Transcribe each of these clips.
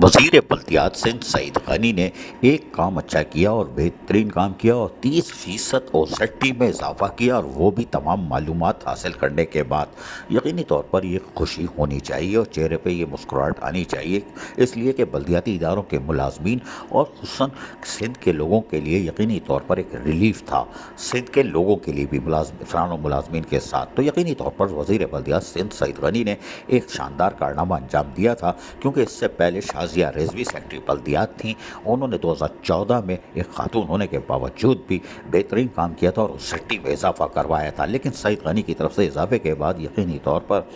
वज़ीर बल्दियात सिंध सईद गनी ने एक काम अच्छा किया और बेहतरीन काम किया और 30% ओसेटी में इजाफा किया, और वो भी तमाम मालूमात हासिल करने के बाद। यकीनी तौर पर ये खुशी होनी चाहिए और चेहरे पे ये मुस्कुराहट आनी चाहिए, इसलिए कि बल्दियाती इदारों के मुलाजमीन और खुसूसन सिंध के लोगों के लिए यकीनी तौर पर एक रिलीफ था। सिंध के लोगों के लिए भी मुलाजमान और मुलाजमीन के साथ तो यकीनी तौर पर वज़ीर बल्दियात सिंध सईद गनी ने एक शानदार कारनामा अंजाम दिया था, क्योंकि इससे पहले शाजिया रिजवी सेक्रेटरी बल्दियात थी। उन्होंने 2014 में एक खातून होने के बावजूद भी बेहतरीन काम किया था और ओसेटी में इजाफा करवाया था। लेकिन सईद गनी की तरफ से इजाफे के बाद यकीनी तौर पर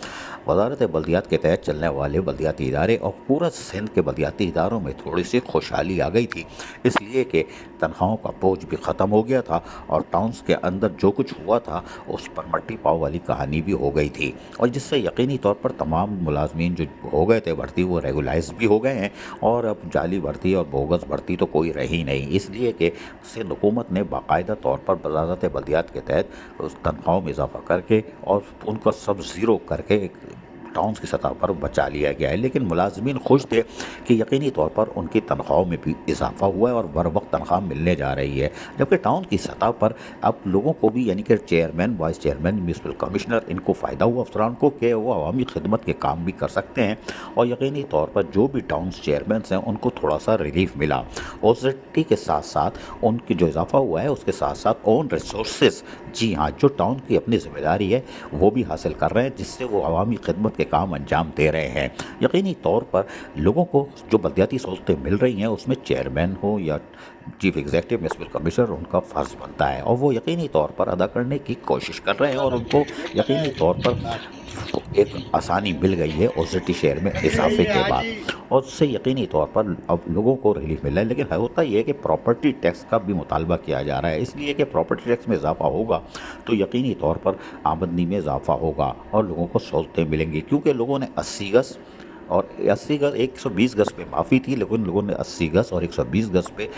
वजारत बल्दियात के तहत चलने वाले बल्दियाती इदारे और पूरा सिंध के बल्दियाती इदारों में थोड़ी सी खुशहाली आ गई थी, इसलिए कि तनख्वाहों का बोझ भी ख़त्म हो गया था और टाउन्स के अंदर जो कुछ हुआ था उस पर मट्टी पाव वाली कहानी भी हो गई थी, और जिससे यकीनी तौर पर तमाम मुलाजमीन जो हो गए थे भर्ती वो रेगुलाइज भी हो गए हैं, और अब जाली भर्ती और बोगस भर्ती तो कोई रही नहीं। इसलिए कि सिंध हुकूमत ने बाकायदा तौर पर वजारत बल्दियात के तहत उस तनख्वाहों में इजाफा करके और उनका सब ज़ीरो करके टाउन्स की सतह पर बचा लिया गया है। लेकिन मुलाजमीन खुश थे कि यकीनी तौर पर उनकी तनख्वाहों में भी इजाफा हुआ है और बर वक्त तनख्वाह मिलने जा रही है, जबकि टाउन की सतह पर अब लोगों को भी, यानी कि chairman, vice chairman, municipal commissioner, इनको फ़ायदा हुआ अफसरान को कि वो अवामी खिदमत के काम भी कर सकते हैं, और यकीनी तौर पर जो भी टाउन्स चेयरमैन हैं उनको थोड़ा सा रिलीफ मिला। ओसेटी के साथ साथ उनकी जो इजाफा हुआ है उसके साथ साथ ओन रिसोर्सेज, जी हाँ, जो टाउन की अपनी जिम्मेदारी है वो भी हासिल कर रहे हैं, जिससे वो अवामी खिदमत के काम अंजाम दे रहे हैं। यकीनी तौर पर लोगों को जो बल्दियाती सहूलतें मिल रही हैं उसमें चेयरमैन हो या चीफ एग्जीक्यूटिव, म्यूनसिपल कमिश्नर, उनका फ़र्ज़ बनता है और वो यकीनी तौर पर अदा करने की कोशिश कर रहे हैं, और उनको यकीनी तौर पर एक आसानी मिल गई है ओसेटी शेयर में इजाफे के बाद, और उससे यकीनी तौर पर अब लोगों को रिलीफ मिल रहा है। लेकिन होता ये है कि प्रॉपर्टी टैक्स का भी मुतालबा किया जा रहा है, इसलिए कि प्रॉपर्टी टैक्स में इजाफा होगा तो यकीनी तौर पर आमदनी में इजाफा होगा और लोगों को सहूलतें मिलेंगी, क्योंकि लोगों ने 80 गज और 80 गज 120 गज पे माफ़ी थी, लेकिन लोगों ने 80 गज और 120 गज पे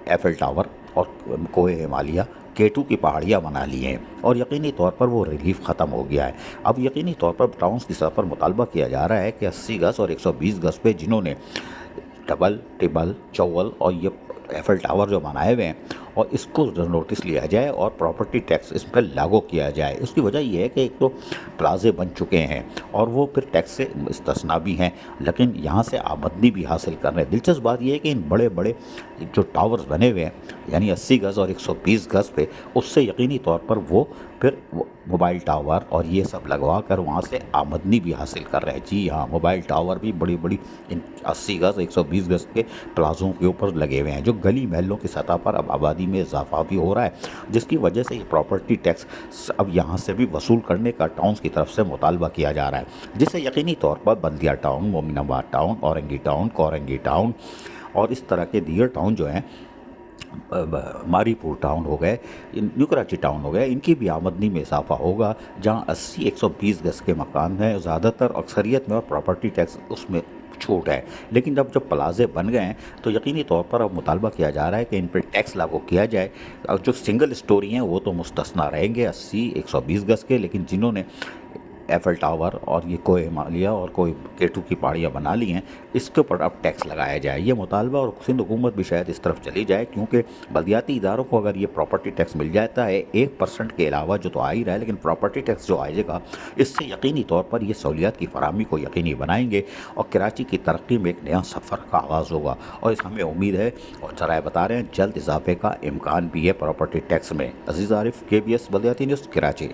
एफएल टावर और कोहे हिमालय, केटू की पहाड़ियाँ बना ली हैं, और यकीनी तौर पर वो रिलीफ ख़त्म हो गया है। अब यकीनी तौर पर टाउन्स की सतह पर मुतालबा किया जा रहा है कि 80 गज और 120 गज पे जिन्होंने डबल, ट्रिपल, चौवल और ये एफएल टावर जो बनाए हुए हैं, और इसको नोटिस लिया जाए और प्रॉपर्टी टैक्स इस पर लागू किया जाए। उसकी वजह यह है कि एक तो प्लाजे बन चुके हैं और वो फिर टैक्स से इस्तिस्ना भी हैं, लेकिन यहाँ से आमदनी भी हासिल कर रहे हैं। दिलचस्प बात यह है कि इन बड़े बड़े जो टावर्स बने हुए हैं, यानी 80 गज और 120 गज पे, उससे यकीनी तौर पर वो फिर मोबाइल टावर और ये सब लगवा कर वहाँ से आमदनी भी हासिल कर रहे हैं। जी हाँ, मोबाइल टावर भी बड़ी बड़ी इन 80 गज 120 गज के प्लाजों के ऊपर लगे हुए हैं, जो गली महलों की सतह पर अब आबादी में इजाफा भी हो रहा है, जिसकी वजह से ये प्रॉपर्टी टैक्स अब यहाँ से भी वसूल करने का टाउन्स की तरफ से मुतालबा किया जा रहा है, जिससे यकीनी तौर पर Baldia town, Mominabad town, Orangi town, Korangi town और इस तरह के दीगर टाउन जो हैं, मारीपुर टाउन हो गए, न्यू कराची टाउन हो गए, इनकी भी आमदनी में इजाफा होगा। जहाँ 80-120 गज के मकान हैं ज़्यादातर अक्सरियत में, और प्रॉपर्टी टैक्स उसमें छूट है। लेकिन जब प्लाजे बन गए हैं तो यकीनी तौर पर अब मुतालबा किया जा रहा है कि इन पर टैक्स लागू किया जाए, और जो सिंगल स्टोरी हैं वो तो मुस्तस्ना रहेंगे 80-120 गज के, लेकिन जिन्होंने एफएल टावर और ये कोहे हिमालय और कोई केटू की पहाड़ियाँ बना ली हैं, इसके ऊपर अब टैक्स लगाया जाए, ये मुतालबा। और सिंध हुकूमत भी शायद इस तरफ चली जाए, क्योंकि बल्दियाती इदारों को अगर ये प्रॉपर्टी टैक्स मिल जाता है 1% के अलावा, जो तो आ ही रहा है, लेकिन प्रॉपर्टी टैक्स जो आएगा इससे यकीनी तौर पर ये सहूलियात की फराहमी को यकीनी बनाएंगे और कराची की तरक्की में एक नया सफ़र का आगाज़ होगा, और इस हमें उम्मीद है और ज़राए बता रहे हैं जल्द इजाफे का इम्कान भी है प्रॉपर्टी टैक्स में। अजीज़ आरिफ, KBS बल्दियाती न्यूज़, कराची।